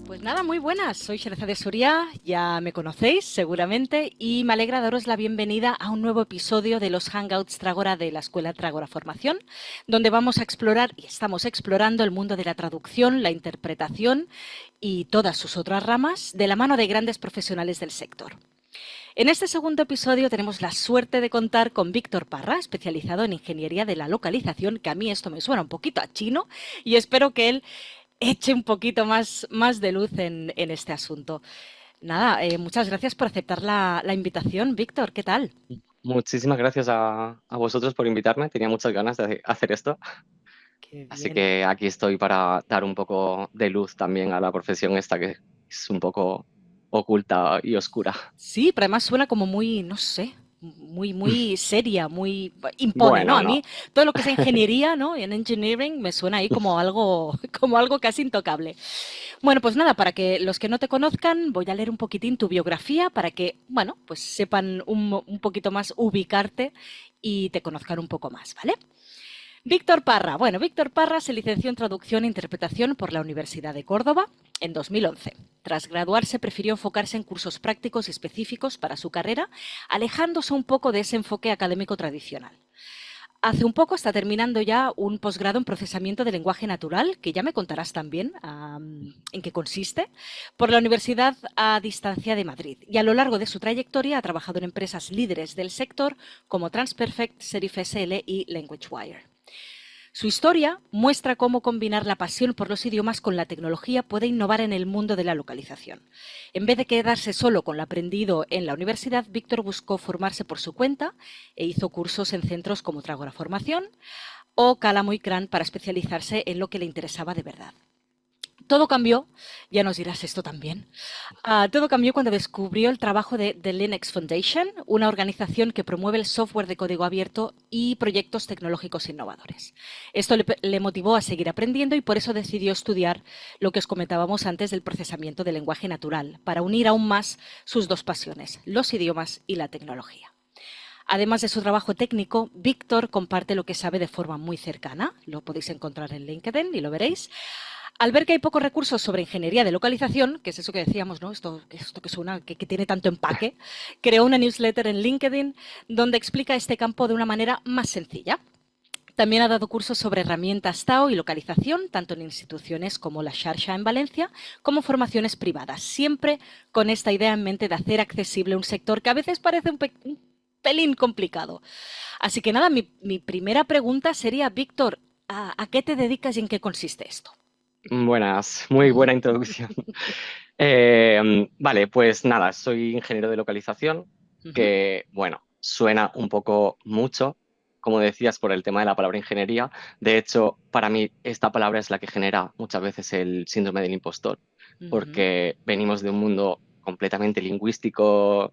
Pues nada, muy buenas. Soy Sherazade Soria, ya me conocéis seguramente y me alegra daros la bienvenida a un nuevo episodio de los Hangouts Trágora de la Escuela Trágora Formación, donde vamos a explorar y estamos explorando el mundo de la traducción, la interpretación y todas sus otras ramas de la mano de grandes profesionales del sector. En este segundo episodio tenemos la suerte de contar con Víctor Parra, especializado en ingeniería de la localización, que a mí esto me suena un poquito a chino y espero que él eche un poquito más de luz en este asunto. Nada, muchas gracias por aceptar la invitación, Víctor. ¿Qué tal? Muchísimas gracias a vosotros por invitarme. Tenía muchas ganas de hacer esto. Qué Así bien. que aquí estoy para dar un poco de luz también a la profesión esta que es un poco oculta y oscura. Sí, pero además suena como muy, no sé, muy seria, muy impone, ¿no? Bueno, A mí no. todo lo que sea ingeniería, ¿no? Y en engineering me suena ahí como algo, como algo casi intocable. Bueno, pues nada, para que los que no te conozcan, voy a leer un poquitín tu biografía para que, bueno, pues sepan un poquito más ubicarte y te conozcan un poco más, ¿vale? Víctor Parra. Bueno, Víctor Parra se licenció en Traducción e Interpretación por la Universidad de Córdoba en 2011. Tras graduarse, prefirió enfocarse en cursos prácticos y específicos para su carrera, alejándose un poco de ese enfoque académico tradicional. Hace un poco está terminando ya un posgrado en procesamiento de lenguaje natural, que ya me contarás también en qué consiste, por la Universidad a Distancia de Madrid. Y a lo largo de su trayectoria ha trabajado en empresas líderes del sector como Transperfect, Serif SL y LanguageWire. Su historia muestra cómo combinar la pasión por los idiomas con la tecnología puede innovar en el mundo de la localización. En vez de quedarse solo con lo aprendido en la universidad, Víctor buscó formarse por su cuenta e hizo cursos en centros como Trágora Formación o Cálamo y Cran para especializarse en lo que le interesaba de verdad. Todo cambió, ya nos dirás esto también, todo cambió cuando descubrió el trabajo de The Linux Foundation, una organización que promueve el software de código abierto y proyectos tecnológicos innovadores. Esto le motivó a seguir aprendiendo y por eso decidió estudiar lo que os comentábamos antes del procesamiento del lenguaje natural, para unir aún más sus dos pasiones, los idiomas y la tecnología. Además de su trabajo técnico, Víctor comparte lo que sabe de forma muy cercana, lo podéis encontrar en LinkedIn y lo veréis. Al ver que hay pocos recursos sobre ingeniería de localización, que es eso que decíamos, ¿no? Esto que suena, que tiene tanto empaque, creó una newsletter en LinkedIn donde explica este campo de una manera más sencilla. También ha dado cursos sobre herramientas TAO y localización, tanto en instituciones como la Xarxa en Valencia, como formaciones privadas, siempre con esta idea en mente de hacer accesible un sector que a veces parece un pelín complicado. Así que nada, mi primera pregunta sería, Víctor, ¿a qué te dedicas y en qué consiste esto? Buenas, muy buena introducción. Vale, pues nada, soy ingeniero de localización, Uh -huh. que bueno, suena un poco mucho, como decías, por el tema de la palabra ingeniería. De hecho, para mí esta palabra es la que genera muchas veces el síndrome del impostor, Uh -huh. porque venimos de un mundo completamente lingüístico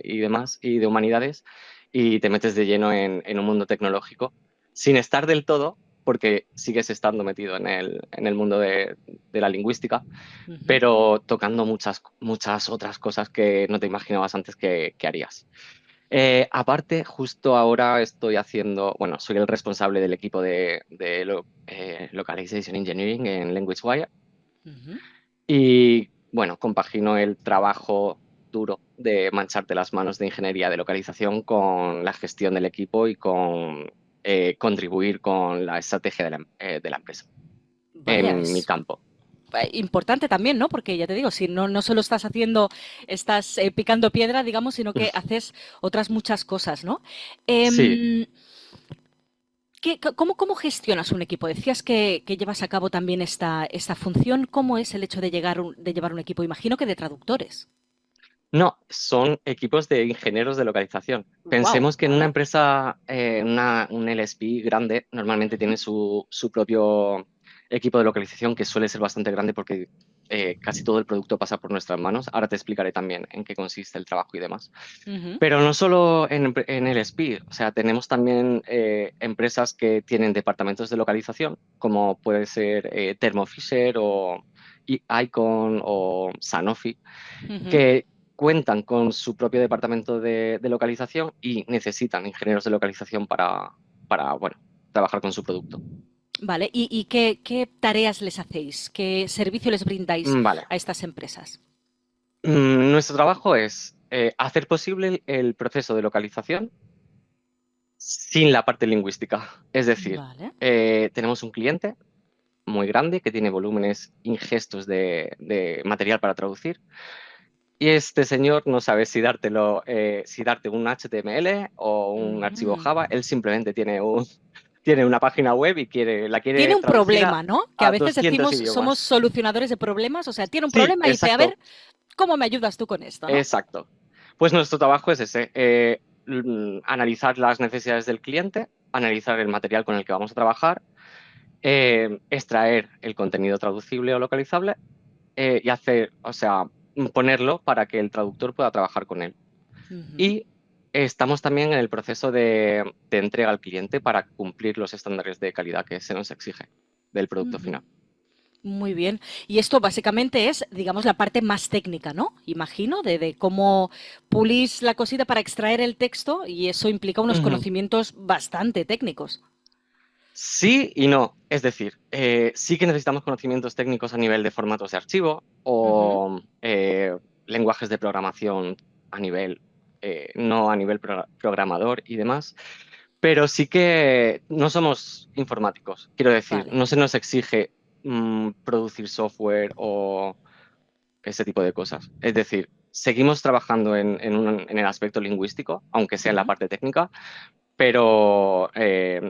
y demás, y de humanidades, y te metes de lleno en un mundo tecnológico, sin estar del todo, porque sigues estando metido en el mundo de la lingüística, Uh -huh. pero tocando muchas otras cosas que no te imaginabas antes que harías. Aparte, justo ahora estoy haciendo, bueno, soy el responsable del equipo de Localization Engineering en LanguageWire Uh -huh. y, bueno, compagino el trabajo duro de mancharte las manos de ingeniería de localización con la gestión del equipo y con contribuir con la estrategia de la empresa Vaya, en mi es campo. importante también, ¿no? Porque ya te digo, si no, no solo estás haciendo, estás picando piedra, digamos, sino que haces otras muchas cosas, ¿no? Sí. Em, cómo gestionas un equipo? Decías que llevas a cabo también esta función. ¿Cómo es el hecho de, de llevar un equipo? Imagino que de traductores. No, son equipos de ingenieros de localización. Wow, Pensemos que en una vale. empresa, un LSP grande, normalmente tiene su propio equipo de localización que suele ser bastante grande porque casi todo el producto pasa por nuestras manos. Ahora te explicaré también en qué consiste el trabajo y demás. Ujú, Pero no solo en LSP, o sea, tenemos también empresas que tienen departamentos de localización, como puede ser Thermo Fisher o Icon o Sanofi, ujú. que cuentan con su propio departamento de localización y necesitan ingenieros de localización para, bueno, trabajar con su producto. Vale, ¿y qué tareas les hacéis? ¿Qué servicio les brindáis Vale. a estas empresas? Nuestro trabajo es hacer posible el proceso de localización sin la parte lingüística. Es decir, Vale. tenemos un cliente muy grande que tiene volúmenes ingestos de material para traducir y este señor no sabe si darte un HTML o un archivo Mm. Java. Él simplemente tiene una página web y la Tiene quiere un traducir problema, ¿no? Que a a veces 200 decimos somos idiomas. solucionadores de problemas, o sea, tiene un Sí, problema y dice, a exacto, ver, ¿cómo me ayudas tú con esto, no? exacto. Pues nuestro trabajo es ese, analizar las necesidades del cliente, analizar el material con el que vamos a trabajar, extraer el contenido traducible o localizable y o sea, ponerlo para que el traductor pueda trabajar con él. Ujú, Y estamos también en el proceso de entrega al cliente para cumplir los estándares de calidad que se nos exige del producto ujú. final. Muy bien. Y esto básicamente es, digamos, la parte más técnica, ¿no? Imagino, de cómo pulís la cosita para extraer el texto y eso implica unos Ujú. conocimientos bastante técnicos. Sí y no. Es decir, sí que necesitamos conocimientos técnicos a nivel de formatos de archivo Ujú, o lenguajes de programación a nivel, no a nivel programador y demás, pero sí que no somos informáticos. Quiero decir, vale. no se nos exige producir software o ese tipo de cosas. Es decir, seguimos trabajando en el aspecto lingüístico, aunque sea en la Ujú, parte técnica, pero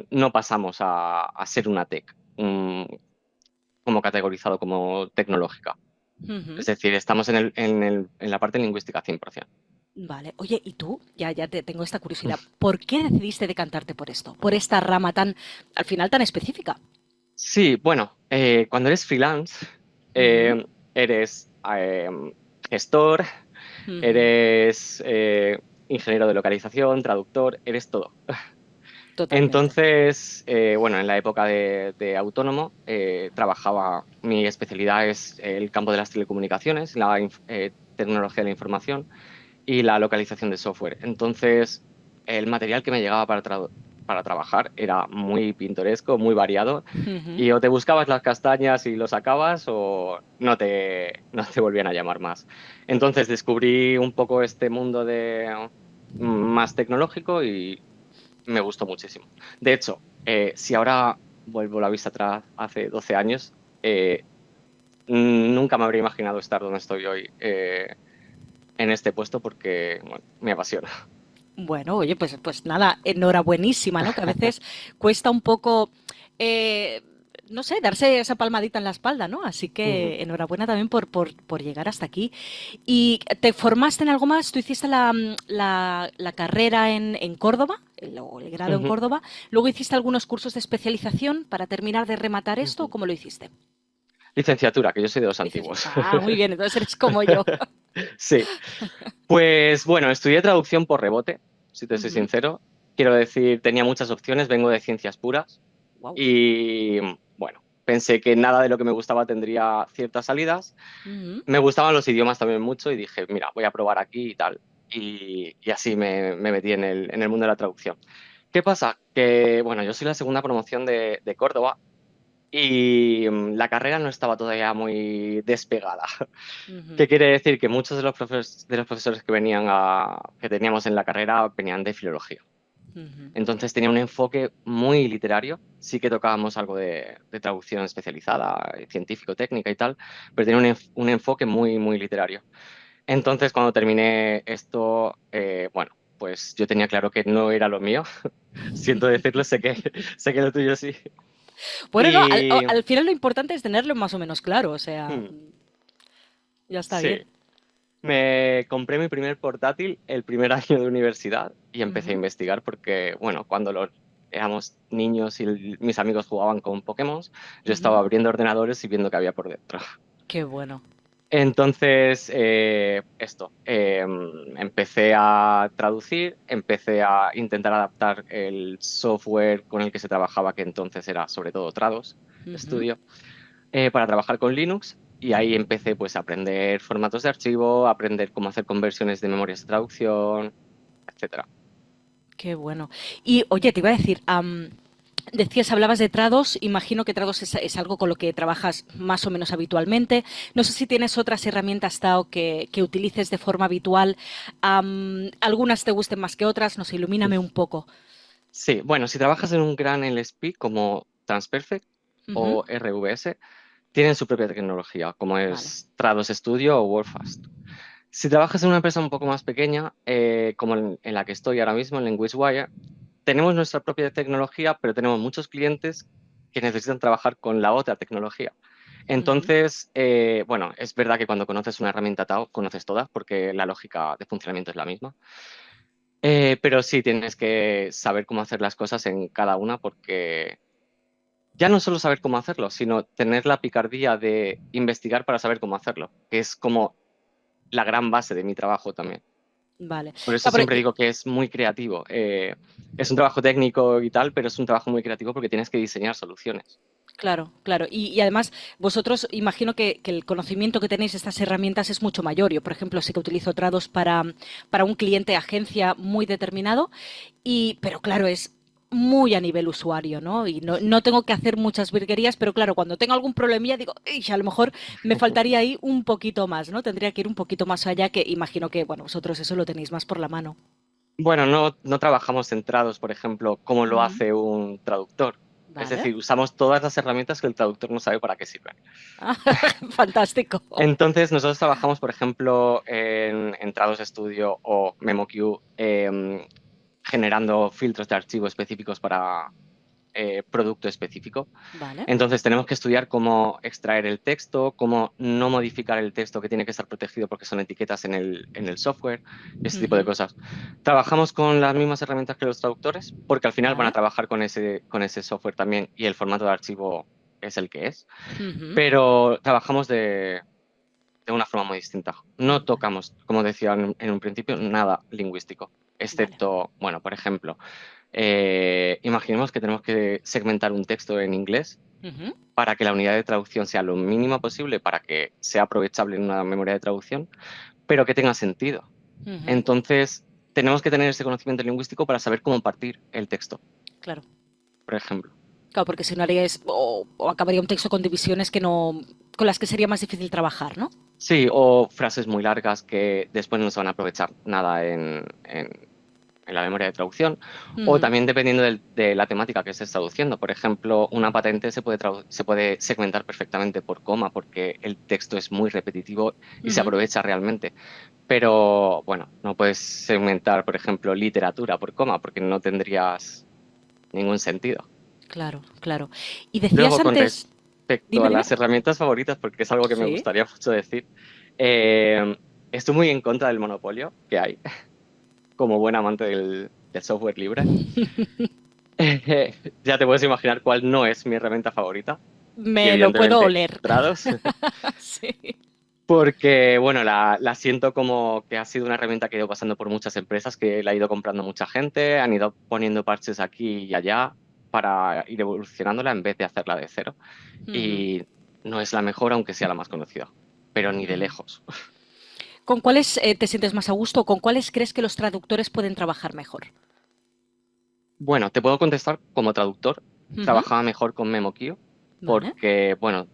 no pasamos a ser una tech, como categorizado como tecnológica. ujú. Es decir, estamos en la parte lingüística 100%. Vale. Oye, ¿y tú? Ya te tengo esta curiosidad. ¿Por qué decidiste decantarte por esto? Por esta rama tan, al final, tan específica. Sí, bueno, cuando eres freelance, Ujú, eres gestor, ujú. eres ingeniero de localización, traductor, eres todo. Totalmente. Entonces, bueno, en la época de autónomo, mi especialidad es el campo de las telecomunicaciones, tecnología de la información y la localización de software. Entonces, el material que me llegaba para trabajar era muy pintoresco, muy variado, Ujú. y o te buscabas las castañas y lo sacabas o no te volvían a llamar más. Entonces descubrí un poco este mundo más tecnológico y me gustó muchísimo. De hecho, si ahora vuelvo la vista atrás hace 12 años, nunca me habría imaginado estar donde estoy hoy en este puesto porque bueno, me apasiona. Bueno, oye, pues nada, enhorabuenísima, ¿no? Que a veces cuesta un poco, eh, no sé, darse esa palmadita en la espalda, ¿no? Así Ujú, que enhorabuena también por llegar hasta aquí. ¿Y te formaste en algo más? ¿Tú hiciste la carrera en Córdoba, o el grado en ujú, Córdoba? ¿Luego hiciste algunos cursos de especialización para terminar de rematar esto? ¿O ujú. cómo lo hiciste? Licenciatura, que yo soy de los antiguos. Ah, muy bien, entonces eres como yo. Sí, pues bueno, estudié traducción por rebote, si te soy Ujú. sincero. Quiero decir, tenía muchas opciones, vengo de ciencias puras Wow. y bueno, pensé que nada de lo que me gustaba tendría ciertas salidas. Ujú, Me gustaban los idiomas también mucho y dije, mira, voy a probar aquí y tal. Y así me metí en el mundo de la traducción. ¿Qué pasa? Que, bueno, yo soy la segunda promoción de Córdoba y la carrera no estaba todavía muy despegada. ujú, ¿Qué quiere decir? Que muchos de los profesores que que teníamos en la carrera venían de filología. ujú. Entonces tenía un enfoque muy literario. Sí que tocábamos algo de traducción especializada, científico-técnica y tal, pero tenía un enfoque muy, muy literario. Entonces, cuando terminé esto, bueno, pues yo tenía claro que no era lo mío. Siento decirlo, sé que lo tuyo sí. Bueno, no, Y al final lo importante es tenerlo más o menos claro, o sea, hmm, ya está sí, bien. me compré mi primer portátil el primer año de universidad y empecé a Ujú, investigar porque, bueno, éramos niños y mis amigos jugaban con Pokémon, yo estaba ujú. abriendo ordenadores y viendo qué había por dentro. Qué bueno. Entonces, empecé a traducir, empecé a intentar adaptar el software con el que se trabajaba, que entonces era sobre todo Trados Ujú. Studio, para trabajar con Linux. Y ahí empecé pues a aprender formatos de archivo, a aprender cómo hacer conversiones de memorias de traducción, etcétera. Qué bueno. Y oye, te iba a decir, Decías, hablabas de Trados, imagino que Trados es algo con lo que trabajas más o menos habitualmente. No sé si tienes otras herramientas TAO que utilices de forma habitual. Algunas te gusten más que otras, no sé, ilumíname un poco. Sí, bueno, si trabajas en un gran LSP como Transperfect Ujú. o RVS, tienen su propia tecnología, como Vale. es Trados Studio o WordFast. Si trabajas en una empresa un poco más pequeña, como en la que estoy ahora mismo, en LanguageWire, tenemos nuestra propia tecnología, pero tenemos muchos clientes que necesitan trabajar con la otra tecnología. Ujú. Entonces, bueno, es verdad que cuando conoces una herramienta TAO, conoces todas porque la lógica de funcionamiento es la misma. Pero sí tienes que saber cómo hacer las cosas en cada una porque ya no solo saber cómo hacerlo, sino tener la picardía de investigar para saber cómo hacerlo, que es como la gran base de mi trabajo también. Vale. Por eso Ah, pero siempre digo que es muy creativo. Es un trabajo técnico y tal, pero es un trabajo muy creativo porque tienes que diseñar soluciones. claro, claro. Y además, vosotros imagino que el conocimiento que tenéis de estas herramientas es mucho mayor. Yo, por ejemplo, sé que utilizo Trados para un cliente agencia muy determinado, pero claro, es muy a nivel usuario, ¿no? Y no tengo que hacer muchas virguerías, pero claro, cuando tengo algún problemilla digo, "Ey, a lo mejor me faltaría ahí un poquito más, ¿no? Tendría que ir un poquito más allá, que imagino que, bueno, vosotros eso lo tenéis más por la mano. Bueno, no trabajamos centrados, por ejemplo, como lo Ujú. hace un traductor. Es Vale. decir, usamos todas las herramientas que el traductor no sabe para qué sirven. Ah, fantástico. Entonces, nosotros trabajamos, por ejemplo, en Trados Studio o MemoQ, generando filtros de archivo específicos para producto específico. Vale. Entonces tenemos que estudiar cómo extraer el texto, cómo no modificar el texto que tiene que estar protegido porque son etiquetas en el software, ese tipo de Ujú. cosas. Trabajamos con las mismas herramientas que los traductores porque al final van a Vale. trabajar con ese software también y el formato de archivo es el que es, Ujú. pero trabajamos de una forma muy distinta. No Vale. tocamos, como decía en un principio, nada lingüístico, Vale. excepto, bueno, por ejemplo, imaginemos que tenemos que segmentar un texto en inglés Ujú. para que la unidad de traducción sea lo mínima posible, para que sea aprovechable en una memoria de traducción, pero que tenga sentido. Ujú. Entonces, tenemos que tener ese conocimiento lingüístico para saber cómo partir el texto, Claro. por ejemplo. Claro, porque si no haríais o acabaría un texto con divisiones que no, con las que sería más difícil trabajar, ¿no? Sí, o frases muy largas que después no se van a aprovechar nada en la memoria de traducción, o Ujú. también dependiendo de la temática que estés traduciendo. Por ejemplo, una patente se puede segmentar perfectamente por coma porque el texto es muy repetitivo y se Ujú. aprovecha realmente. Pero bueno, no puedes segmentar, por ejemplo, literatura por coma porque no tendrías ningún sentido. Claro, claro. Y decías Luego, con antes, respecto dime, a dime. las herramientas favoritas, porque es algo que me Sí. gustaría mucho decir, eh, estoy muy en contra del monopolio que hay, como buen amante del software libre. Ya te puedes imaginar cuál no es mi herramienta favorita. Y Me lo puedo evidentemente, oler. Trados, Sí. porque bueno, la siento como que ha sido una herramienta que ha ido pasando por muchas empresas, que la ha ido comprando mucha gente, han ido poniendo parches aquí y allá para ir evolucionándola en vez de hacerla de cero. Ujú. Y no es la mejor, aunque sea la más conocida, pero ni de Ujú. lejos. ¿Con cuáles te sientes más a gusto o con cuáles crees que los traductores pueden trabajar mejor? Bueno, te puedo contestar como traductor. Ujú. Trabajaba mejor con MemoQ Vale. porque, bueno,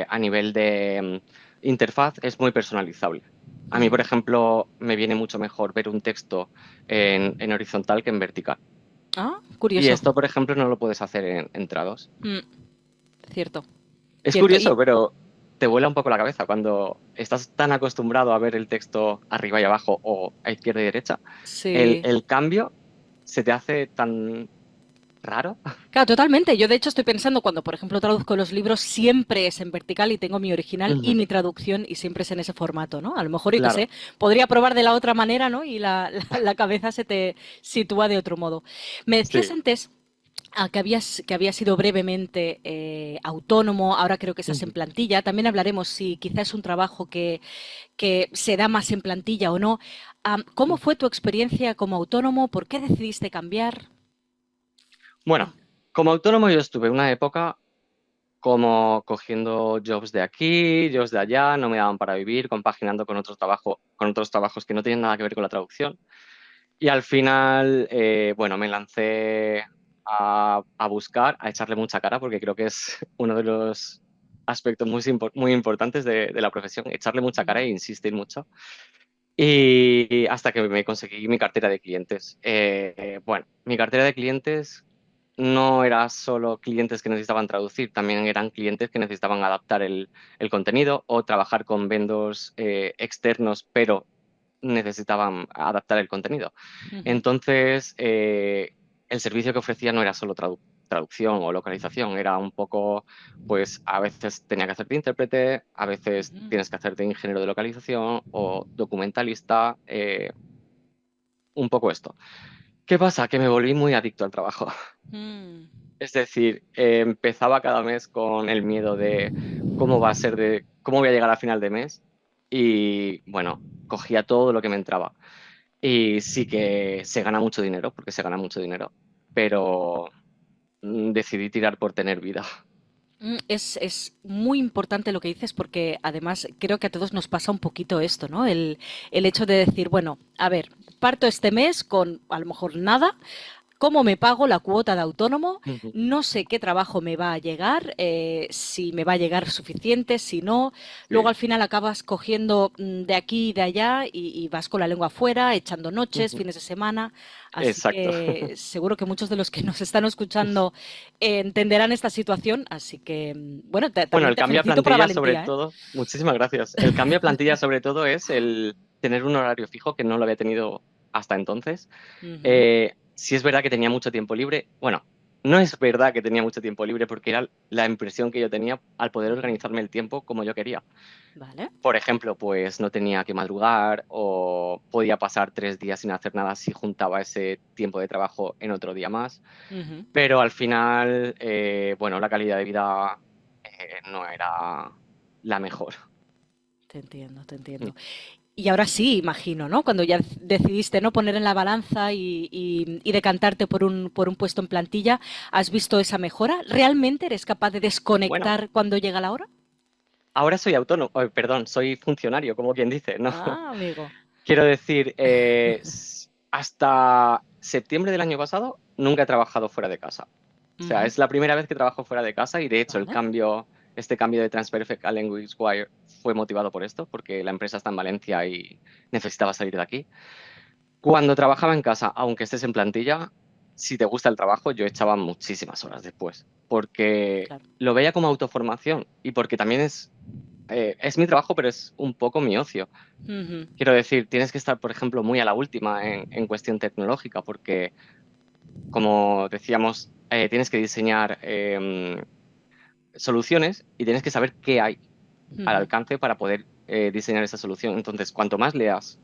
a nivel de interfaz es muy personalizable. A mí, por Ujú. ejemplo, me viene mucho mejor ver un texto en horizontal que en vertical. Ah, Y curioso. esto, por ejemplo, no lo puedes hacer en Trados. Mm, cierto, Es cierto. curioso, pero te vuela un poco la cabeza cuando estás tan acostumbrado a ver el texto arriba y abajo o a izquierda y derecha. Sí. El cambio se te hace tan raro. Claro, totalmente. Yo de hecho estoy pensando cuando, por ejemplo, traduzco los libros, siempre es en vertical y tengo mi original y Ujú. mi traducción y siempre es en ese formato, ¿no? A lo mejor, y que Claro, sé, podría probar de la otra manera, ¿no? Y la cabeza se te sitúa de otro modo. Me decías sí. antes que habías sido brevemente autónomo, ahora creo que estás en Ujú. plantilla. También hablaremos si quizás es un trabajo que se da más en plantilla o no. ¿Cómo fue tu experiencia como autónomo? ¿Por qué decidiste cambiar? Bueno, como autónomo yo estuve una época como cogiendo jobs de aquí, jobs de allá, no me daban para vivir, compaginando con otros trabajos que no tienen nada que ver con la traducción. Y al final, bueno, me lancé a buscar, a echarle mucha cara, porque creo que es uno de los aspectos muy importantes de la profesión, echarle mucha cara Ujú, e insistir mucho. Y hasta que me conseguí mi cartera de clientes. Bueno, mi cartera de clientes no era solo clientes que necesitaban traducir, también eran clientes que necesitaban adaptar el contenido o trabajar con vendors externos, pero necesitaban adaptar el contenido. ujú, Entonces, el servicio que ofrecía no era solo traducción o localización, era un poco, pues a veces tenía que hacer de intérprete, a veces ujú, tienes que hacer de ingeniero de localización o documentalista, un poco esto. ¿Qué pasa? Que me volví muy adicto al trabajo. mm. Es decir, empezaba cada mes con el miedo de cómo va a ser cómo voy a llegar a final de mes y bueno, cogía todo lo que me entraba. Y sí que se gana mucho dinero, porque se gana mucho dinero, pero decidí tirar por tener vida. Es muy importante lo que dices porque además creo que a todos nos pasa un poquito esto, ¿no? El hecho de decir, bueno, a ver, parto este mes con a lo mejor nada. ¿Cómo me pago la cuota de autónomo? Ujú, No sé qué trabajo me va a llegar, si me va a llegar suficiente, si no. Luego sí, al final acabas cogiendo de aquí y de allá y vas con la lengua afuera, echando noches, ujú, fines de semana. Así exacto. que seguro que muchos de los que nos están escuchando entenderán esta situación. Así que, bueno, Bueno, también el te cambio a felicito por la plantilla sobre valentía, ¿eh? todo, muchísimas gracias. El cambio a plantilla sobre todo es el tener un horario fijo que no lo había tenido hasta entonces. Ujú, Sí es verdad que tenía mucho tiempo libre. Bueno, no es verdad que tenía mucho tiempo libre porque era la impresión que yo tenía al poder ujú. organizarme el tiempo como yo quería. Vale. Por ejemplo, pues no tenía que madrugar o podía pasar 3 días sin hacer nada si juntaba ese tiempo de trabajo en otro día más. Ujú. Pero al final, bueno, la calidad de vida no era la mejor. Te entiendo, te Mm. entiendo. Y ahora sí, imagino, ¿no? Cuando ya decidiste no poner en la balanza y decantarte por un puesto en plantilla, ¿has visto esa mejora? ¿Realmente eres capaz de Bueno, desconectar cuando llega la hora? ahora soy autónomo, perdón, soy funcionario, como quien dice, ¿no? Ah, amigo. Quiero decir, hasta septiembre del año pasado nunca he trabajado fuera de casa. O sea, Ujú, es la primera vez que trabajo fuera de casa y de hecho vale. este cambio de Transperfect a Language Wire fue motivado por esto, porque la empresa está en Valencia y necesitaba salir de aquí. Cuando trabajaba en casa, aunque estés en plantilla, si te gusta el trabajo, yo echaba muchísimas horas después, porque Claro. lo veía como autoformación y porque también es mi trabajo, pero es un poco mi ocio. Ujú, Quiero decir, tienes que estar, por ejemplo, muy a la última en cuestión tecnológica, porque, como decíamos, tienes que diseñar soluciones y tienes que saber qué hay al ujú, alcance para poder diseñar esa solución. Entonces, cuanto más leas,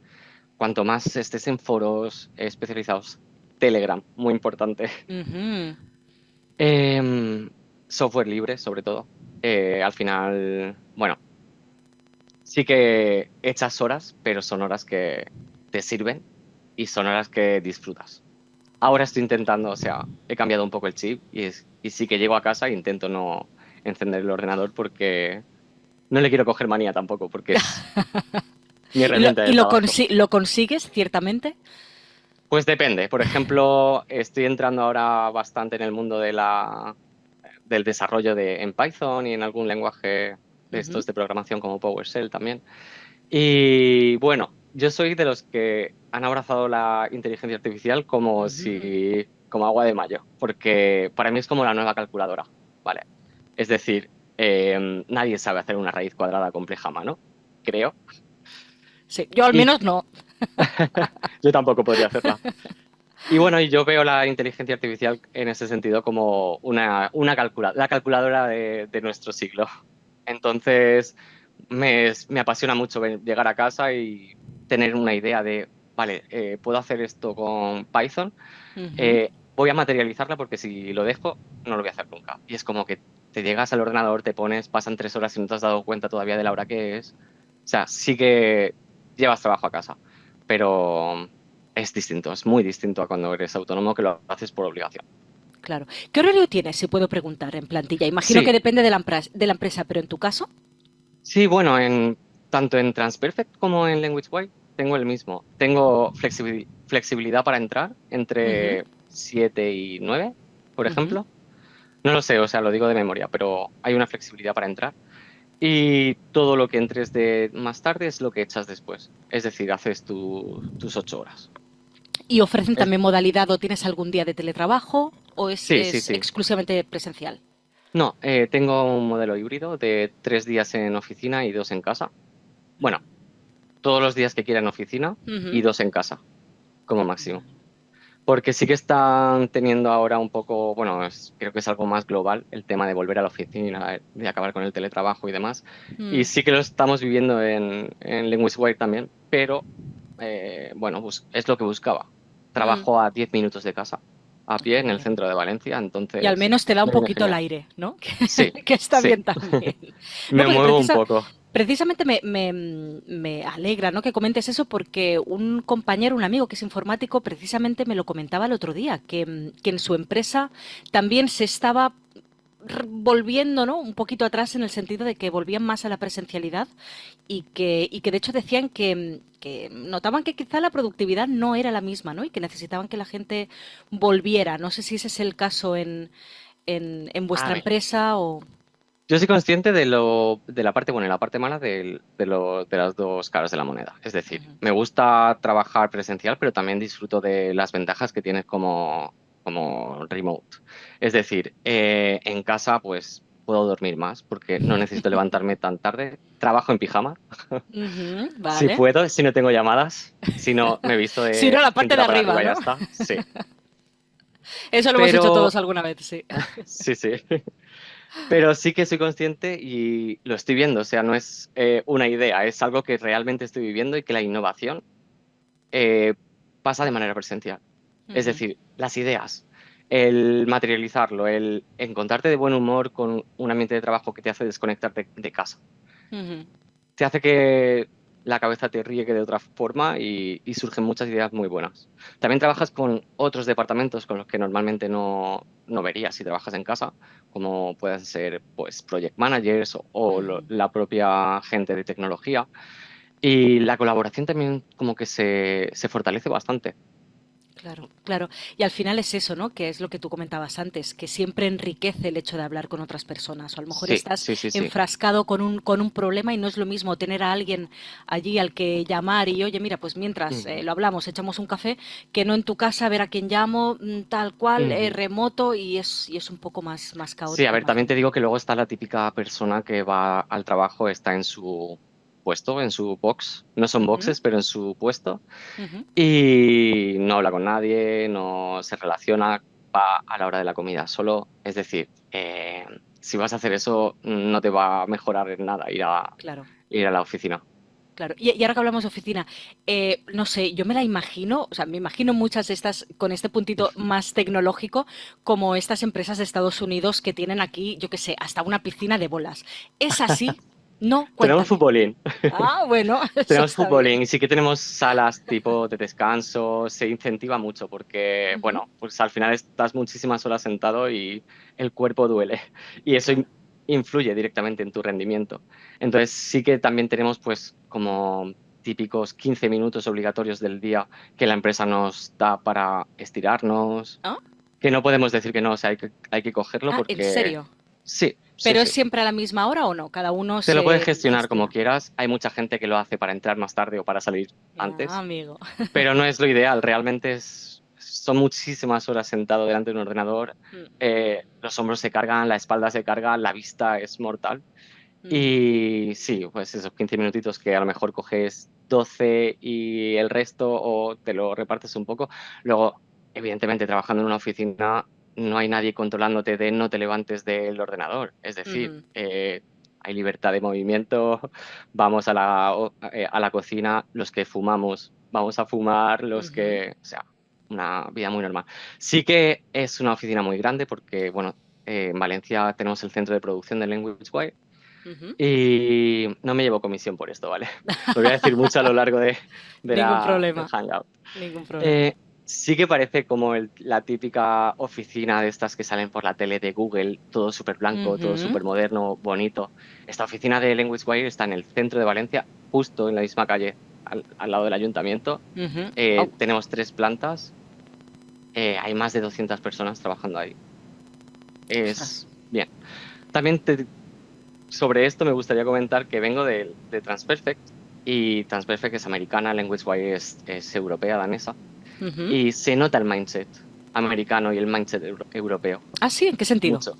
cuanto más estés en foros especializados, Telegram, muy importante. ujú. Em, Software libre, sobre todo. Al final, bueno, sí que echas horas, pero son horas que te sirven y son horas que disfrutas. Ahora estoy intentando, o sea, he cambiado un poco el chip y sí que llego a casa e intento no encender el ordenador porque no le quiero coger manía tampoco, porque es mi herramienta Y de trabajo. lo consigues, ciertamente? Pues depende. Por ejemplo, estoy entrando ahora bastante en el mundo del desarrollo en Python y en algún lenguaje de Ujú. estos de programación como PowerShell también. Y bueno, yo soy de los que han abrazado la inteligencia artificial como Ujú. si, como agua de mayo, porque para mí es como la nueva calculadora, ¿vale? Es decir, nadie sabe hacer una raíz cuadrada compleja a mano, creo, Sí, yo al y menos no. yo tampoco podría hacerla. Y bueno, y yo veo la inteligencia artificial en ese sentido como la calculadora de nuestro siglo. Entonces, me apasiona mucho llegar a casa y tener una idea de, vale, puedo hacer esto con Python, Ujú. voy a materializarla porque si lo dejo, no lo voy a hacer nunca. Y es como que te llegas al ordenador, te pones, pasan 3 horas y no te has dado cuenta todavía de la hora que es. O sea, sí que llevas trabajo a casa, pero es distinto, es muy distinto a cuando eres autónomo que lo haces por obligación. Claro. ¿Qué horario tienes, si puedo preguntar, en plantilla? Imagino que Sí, depende de la empresa, pero en tu caso. sí, bueno, tanto en Transperfect como en LanguageWise tengo el mismo. Tengo flexibilidad para entrar Ujú. entre 7 y 9 por Ujú. ejemplo. No lo sé, o sea, lo digo de memoria, pero hay una flexibilidad para entrar. Y todo lo que entres de más tarde es lo que echas después. Es decir, haces tus 8 horas. ¿Y ofrecen Es- también modalidad o tienes algún día de teletrabajo o sí, sí, es sí. exclusivamente presencial? No, tengo un modelo híbrido de 3 días en oficina y 2 en casa. Bueno, todos los días que quiera en oficina y Ujú. 2 en casa, como máximo. Porque sí que están teniendo ahora un poco, bueno, creo que es algo más global el tema de volver a la oficina, de acabar con el teletrabajo y demás. Y Mm. sí que lo estamos viviendo en Linguistware también, pero bueno, es lo que buscaba. Mm. Trabajo a 10 minutos de casa, a pie Qué en el bien. centro de Valencia, Y al entonces menos te da un me viene poquito el genial. aire, ¿no? Sí, Que está sí, bien también. No, me porque muevo un poco. precisamente me alegra, ¿no?, que comentes eso, porque un compañero, un amigo que es informático, precisamente me lo comentaba el otro día, que en su empresa también se estaba volviendo, ¿no?, un poquito atrás en el sentido de que volvían más a la presencialidad y que de hecho decían que notaban que quizá la productividad no era la misma, ¿no? Y que necesitaban que la gente volviera. No sé si ese es el caso en A vuestra ver. empresa o... Yo soy consciente de la parte buena y la parte mala de las dos caras de la moneda. Es decir, Ujú. me gusta trabajar presencial, pero también disfruto de las ventajas que tienes como remote. Es decir, en casa pues puedo dormir más porque no necesito levantarme tan tarde. Trabajo en pijama, Ujú, si vale. puedo, si no tengo llamadas, si no me he visto Si de no, la parte de cintura para arriba, arriba y ya ¿no? está. Sí. Eso lo hemos hecho todos Pero alguna vez, sí. sí, sí. Pero sí que soy consciente y lo estoy viendo, o sea, no es una idea, es algo que realmente estoy viviendo y que la innovación eh, pasa de manera presencial. Es Ujú, decir, las ideas, el materializarlo, el encontrarte de buen humor con un ambiente de trabajo que te hace desconectarte de casa ujú, te hace que la cabeza te riegue de otra forma y surgen muchas ideas muy buenas. También trabajas con otros departamentos con los que normalmente no verías si trabajas en casa, como pueden ser pues project managers ujú. la propia gente de tecnología. Y la colaboración también como que se fortalece bastante. Claro, claro. Y al final es eso, ¿no? Que es lo que tú comentabas antes, que siempre enriquece el hecho de hablar con otras personas. O a lo mejor Sí, estás sí, sí, sí. enfrascado con un problema y no es lo mismo tener a alguien allí al que llamar y, oye, mira, pues mientras Ujú, lo hablamos, echamos un café, que no en tu casa ver a quién llamo, tal cual, ujú. remoto y es un poco más Sí, a caótico, ver, también imagino. te digo que luego está la típica persona que va al trabajo, está en su puesto, en su box. No son Ujú, boxes, pero en su puesto. ujú. Y no habla con nadie, no se relaciona, va a la hora de la comida solo. Es decir, si vas a hacer eso, no te va a mejorar en nada Claro. ir a la oficina. Claro, y ahora que hablamos de oficina, no sé, yo me la imagino, o sea, me imagino muchas de estas con este puntito más tecnológico, como estas empresas de Estados Unidos que tienen aquí, yo qué sé, hasta una piscina de bolas. ¿Es así? No, Tenemos cuéntame. futbolín. Ah, bueno, eso Tenemos está bien. futbolín y sí que tenemos salas tipo de descanso, se incentiva mucho porque, Ujú. bueno, pues al final estás muchísimas horas sentado y el cuerpo duele y eso Claro. influye directamente en tu rendimiento. Entonces sí que también tenemos pues como típicos 15 minutos obligatorios del día que la empresa nos da para estirarnos, ¿Ah? que no podemos decir que no, o sea, hay que cogerlo Ah, ¿en porque serio? sí, sí, ¿Pero es sí. siempre a la misma hora o no? Cada uno Te lo puedes se gestionar como gestiona. quieras. Hay mucha gente que lo hace para entrar más tarde o para salir Ah, antes, amigo. pero no es lo ideal. Realmente son muchísimas horas sentado delante de un ordenador. Mm, Los hombros se cargan, la espalda se carga, la vista es mortal. ujú, Y sí, pues esos 15 minutitos que a lo mejor coges 12 y el resto o te lo repartes un poco. Luego, evidentemente, trabajando en una oficina, no hay nadie controlándote de no te levantes del ordenador. Es decir, ujú, hay libertad de movimiento, vamos a la cocina, los que fumamos, vamos a fumar, ujú, o sea, una vida muy normal. Sí que es una oficina muy grande porque, bueno, en Valencia tenemos el centro de producción de Language Wire ujú. y no me llevo comisión por esto, ¿vale? Lo voy a decir mucho a lo largo Ningún del problema, Hangout. ningún problema. Eh, sí que parece como la típica oficina de estas que salen por la tele de Google, todo súper blanco, todo Ujú. súper moderno, bonito. Esta oficina de LanguageWire está en el centro de Valencia, justo en la misma calle, al lado del ayuntamiento. Ujú. Au. Tenemos 3 plantas, hay más de 200 personas trabajando ahí. Es Ostras. bien. También sobre esto me gustaría comentar que vengo de Transperfect y Transperfect es americana, LanguageWire es europea, danesa, Ujú. y se nota el mindset americano y el mindset europeo, Ah, sí, ¿en qué sentido? mucho.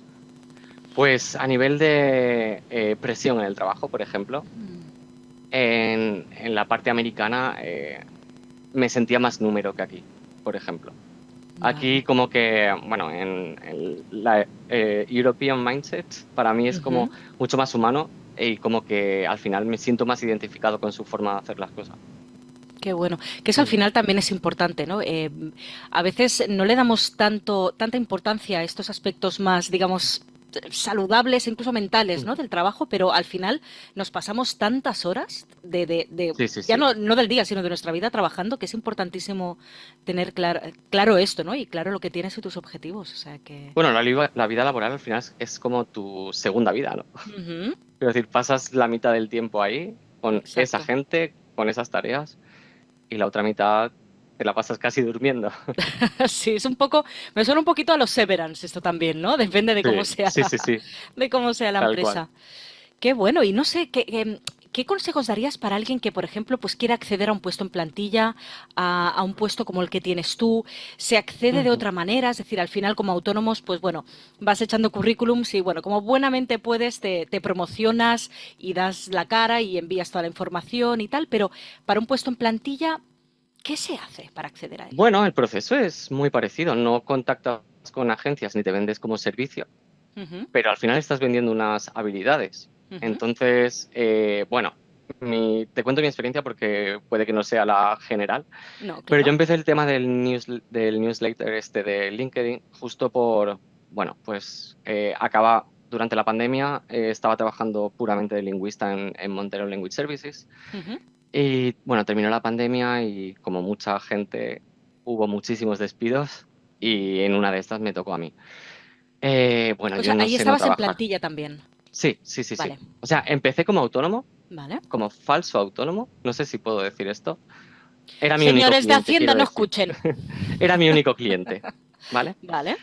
Pues a nivel de presión en el trabajo, por ejemplo, en la parte americana me sentía más número que aquí, por ejemplo. Aquí Vale. como que, bueno, en la European Mindset para mí es como Ujú. mucho más humano y como que al final me siento más identificado con su forma de hacer las cosas. Qué bueno. Que eso al Mm, final también es importante, ¿no? A veces no le damos tanta importancia a estos aspectos más, digamos, saludables, incluso mentales, mm. ¿no? Del trabajo, pero al final nos pasamos tantas horas Sí, sí, ya sí. no del día, sino de nuestra vida trabajando, que es importantísimo tener claro esto, ¿no? Y claro lo que tienes y tus objetivos. O sea que. Bueno, la vida laboral al final es como tu segunda vida, ¿no? Ujú. Es decir, pasas la mitad del tiempo ahí con esa Exacto. gente, con esas tareas y la otra mitad te la pasas casi durmiendo. Sí, es un poco, me suena un poquito a los Severance esto también, ¿no? Depende de cómo Sí, sea sí, sí, sí, de cómo sea la tal cual. empresa. Qué bueno, y no sé, ¿qué consejos darías para alguien que, por ejemplo, pues quiere acceder a un puesto en plantilla, a un puesto como el que tienes tú? ¿Se accede de Ujú. otra manera? Es decir, al final como autónomos, pues bueno, vas echando currículums y bueno, como buenamente puedes, te promocionas y das la cara y envías toda la información y tal, pero para un puesto en plantilla, ¿qué se hace para acceder a él? Bueno, el proceso es muy parecido. No contactas con agencias ni te vendes como servicio, Ujú, pero al final estás vendiendo unas habilidades. ujú. Entonces, bueno, te cuento mi experiencia porque puede que no sea la general, No, pero yo claro. empecé el tema del newsletter este de LinkedIn justo bueno, pues acaba durante la pandemia, estaba trabajando puramente de lingüista en Montero Language Services Ujú. y bueno, terminó la pandemia y como mucha gente hubo muchísimos despidos y en una de estas me tocó a mí. Bueno, O yo sea, no ahí sé no estabas en trabajar. plantilla también. Sí, sí, sí, sí. Vale, O sea, empecé como autónomo, vale. como falso autónomo, no sé si puedo decir esto. Era mi único Señores de cliente, Hacienda, quiero no decir. escuchen. Era mi único cliente, ¿vale? Vale.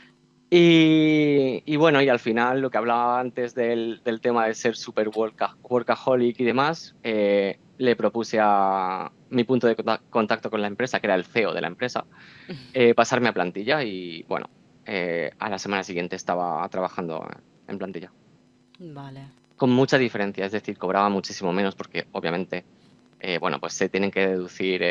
Y bueno, y al final lo que hablaba antes del tema de ser super workaholic y demás, le propuse a mi punto de contacto con la empresa, que era el CEO de la empresa, pasarme a plantilla y bueno, a la semana siguiente estaba trabajando en plantilla. Vale. Con mucha diferencia, es decir, cobraba muchísimo menos porque obviamente, bueno, pues se tienen que deducir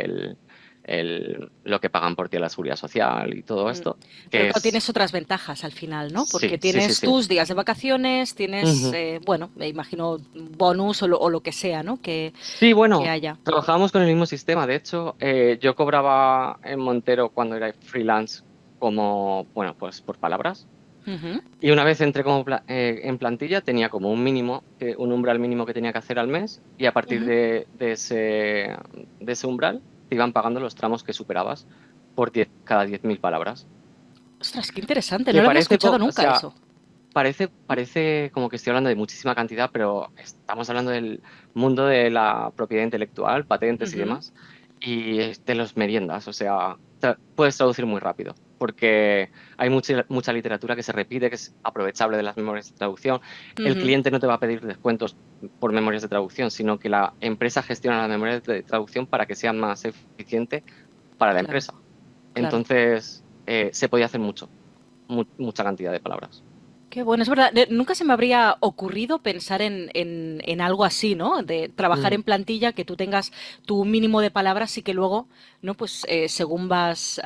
lo que pagan por ti a la seguridad social y todo Mm. esto, Pero que claro, es, tienes otras ventajas al final, ¿no? sí, Porque sí, sí, tienes sí. tus días de vacaciones, tienes, Ujú. bueno, me imagino bonus o lo que sea, ¿no? Sí, Que bueno, haya. trabajábamos con el mismo sistema. De hecho, yo cobraba en Montero cuando era freelance como, bueno, pues por palabras. Ujú, Y una vez entré como en plantilla, tenía como un mínimo, un umbral mínimo que tenía que hacer al mes, y a partir ujú. de ese umbral te iban pagando los tramos que superabas por cada 10.000 palabras. Ostras, qué interesante. No Que lo había parece, escuchado o nunca sea, eso. parece como que estoy hablando de muchísima cantidad, pero estamos hablando del mundo de la propiedad intelectual, patentes y Ujú, demás, y de los meriendas, o sea, puedes traducir muy rápido, porque hay mucha literatura que se repite, que es aprovechable de las memorias de traducción. El ujú. cliente no te va a pedir descuentos por memorias de traducción, sino que la empresa gestiona las memorias de traducción para que sea más eficiente para la Claro, empresa. claro. Entonces, se podía hacer mucha cantidad de palabras. Qué bueno, es verdad. Nunca se me habría ocurrido pensar en algo así, ¿no? De trabajar en plantilla, que tú tengas tu mínimo de palabras y que luego, ¿no? Pues según vas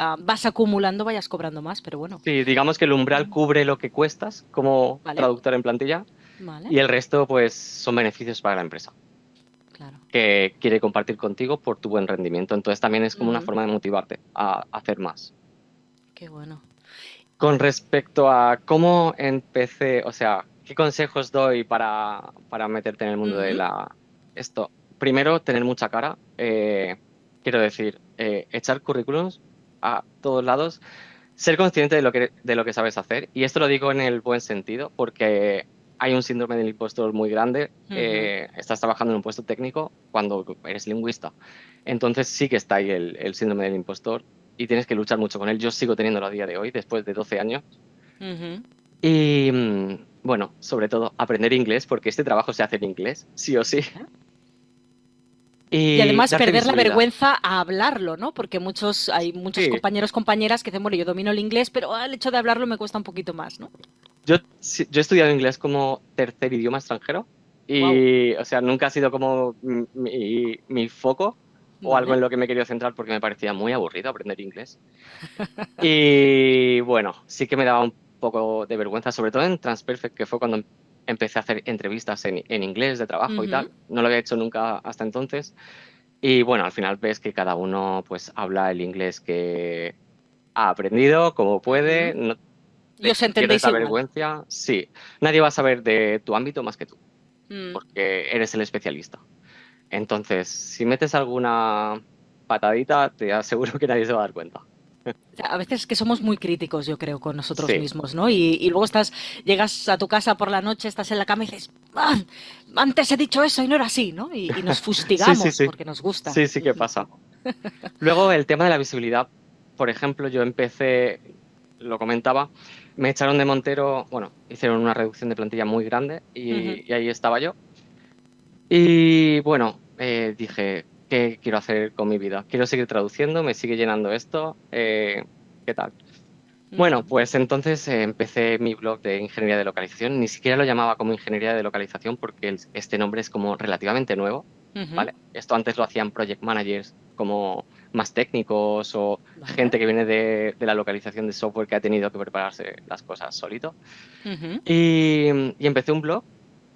acumulando, vayas cobrando más, pero bueno. Sí, digamos que el umbral cubre lo que cuestas como Vale, traductor en plantilla vale, y el resto pues son beneficios para la empresa claro. que quiere compartir contigo por tu buen rendimiento. Entonces también es como una Ujú. forma de motivarte a hacer más. Qué bueno. Con respecto a cómo empecé, o sea, ¿qué consejos doy para meterte en el mundo de Ujú. esto? Primero, tener mucha cara. Quiero decir, echar currículums a todos lados. Ser consciente de lo que sabes hacer, y esto lo digo en el buen sentido, porque hay un síndrome del impostor muy grande. Ujú. Estás trabajando en un puesto técnico cuando eres lingüista. Entonces sí que está ahí el síndrome del impostor y tienes que luchar mucho con él. Yo sigo teniéndolo a día de hoy, después de 12 años, Ujú. Y bueno, sobre todo aprender inglés, porque este trabajo se hace en inglés, sí o sí, ¿Vale? Y y además darte perder la visibilidad. vergüenza a hablarlo, ¿no? Porque hay muchos Sí, compañeros, compañeras que dicen, bueno, yo domino el inglés, pero el hecho de hablarlo me cuesta un poquito más, ¿no? yo he estudiado inglés como tercer idioma extranjero Wow. y, o sea, nunca ha sido como mi foco o algo Vale. en lo que me he querido centrar porque me parecía muy aburrido aprender inglés. Y bueno, sí que me daba un poco de vergüenza, sobre todo en Transperfect, que fue cuando empecé a hacer entrevistas en inglés de trabajo y Ujú. tal. No lo había hecho nunca hasta entonces. Y bueno, al final ves que cada uno pues habla el inglés que ha aprendido, como puede, Ujú. no Y os pierdes entendéis la igual. vergüenza. Sí, nadie va a saber de tu ámbito más que tú, Mm. porque eres el especialista. Entonces, si metes alguna patadita, te aseguro que nadie se va a dar cuenta. O sea, a veces que somos muy críticos, yo creo, con nosotros Sí, mismos, ¿no? Y luego llegas a tu casa por la noche, estás en la cama y dices, "Ah, antes he dicho eso y no era así, ¿no? Y nos sí, sí, fustigamos sí. porque nos gusta. Sí, sí Sí, que sí. pasa. Luego, el tema de la visibilidad. Por ejemplo, yo empecé, lo comentaba, me echaron de Montero, bueno, hicieron una reducción de plantilla muy grande Ujú. y ahí estaba yo. Y bueno, dije, ¿qué quiero hacer con mi vida? Quiero seguir traduciendo, me sigue llenando esto, ¿qué tal? Bueno, Ujú. pues entonces empecé mi blog de ingeniería de localización. Ni siquiera lo llamaba como ingeniería de localización porque este nombre es como relativamente nuevo, Ujú. ¿vale? Esto antes lo hacían project managers como más técnicos o Vale. gente que viene de la localización de software que ha tenido que prepararse las cosas solito. Ujú. Y empecé un blog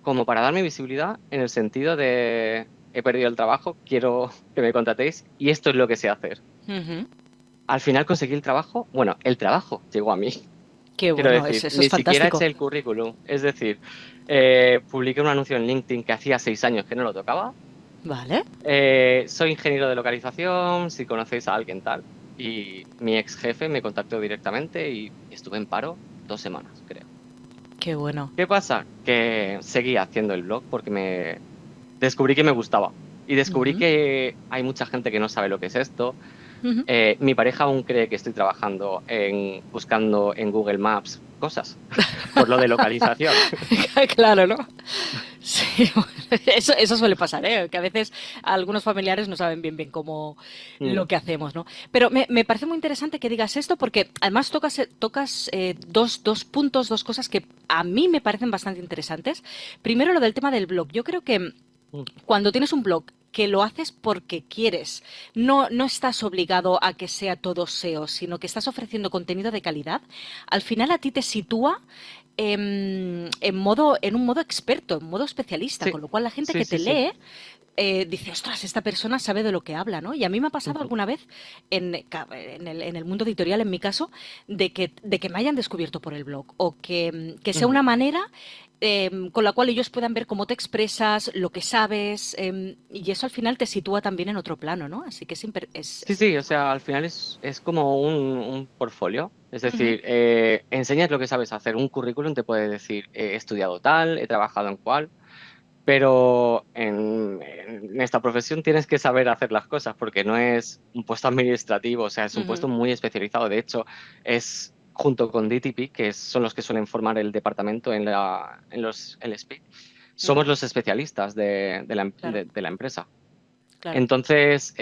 como para darme visibilidad en el sentido de he perdido el trabajo, quiero que me contratéis y esto es lo que sé hacer. Ujú. Al final conseguí el trabajo, bueno, el trabajo llegó a mí. Qué Quiero bueno, decir, eso es ni siquiera fantástico. eché el currículum. Es decir, publiqué un anuncio en LinkedIn que hacía 6 años que no lo tocaba. Vale. Soy ingeniero de localización, si conocéis a alguien tal. Y mi ex jefe me contactó directamente y estuve en paro 2 semanas, creo. Qué bueno. ¿Qué pasa? Que seguí haciendo el blog porque me descubrí que me gustaba. Y descubrí Ujú. que hay mucha gente que no sabe lo que es esto. Ujú. Mi pareja aún cree que estoy trabajando en buscando en Google Maps cosas por lo de localización. Claro, ¿no? Sí, bueno, eso suele pasar, ¿eh? Que a veces algunos familiares no saben bien cómo Mm, lo que hacemos, ¿no? Pero me parece muy interesante que digas esto porque además tocas dos puntos, dos cosas que a mí me parecen bastante interesantes. Primero, lo del tema del blog. Yo creo que mm, cuando tienes un blog que lo haces porque quieres, no estás obligado a que sea todo SEO, sino que estás ofreciendo contenido de calidad, al final a ti te sitúa en un modo experto, en modo especialista, sí, con lo cual la gente sí, que sí, te sí. lee dice, ostras, esta persona sabe de lo que habla, ¿no? Y a mí me ha pasado Ujú, alguna vez en el mundo editorial, en mi caso, de que me hayan descubierto por el blog o que sea ujú. una manera con la cual ellos puedan ver cómo te expresas, lo que sabes, y eso al final te sitúa también en otro plano, ¿no? Así que Sí, es sí, o importante. sea, al final es como un portfolio. Es Ujú. decir, enseñas lo que sabes hacer. Un currículum te puede decir, he estudiado tal, he trabajado en cual. Pero en esta profesión tienes que saber hacer las cosas porque no es un puesto administrativo, o sea, es un puesto Ujú. muy especializado. De hecho, es junto con DTP, son los que suelen formar el departamento en los LSP, somos Ujú. los especialistas Claro, de la empresa. claro. Entonces,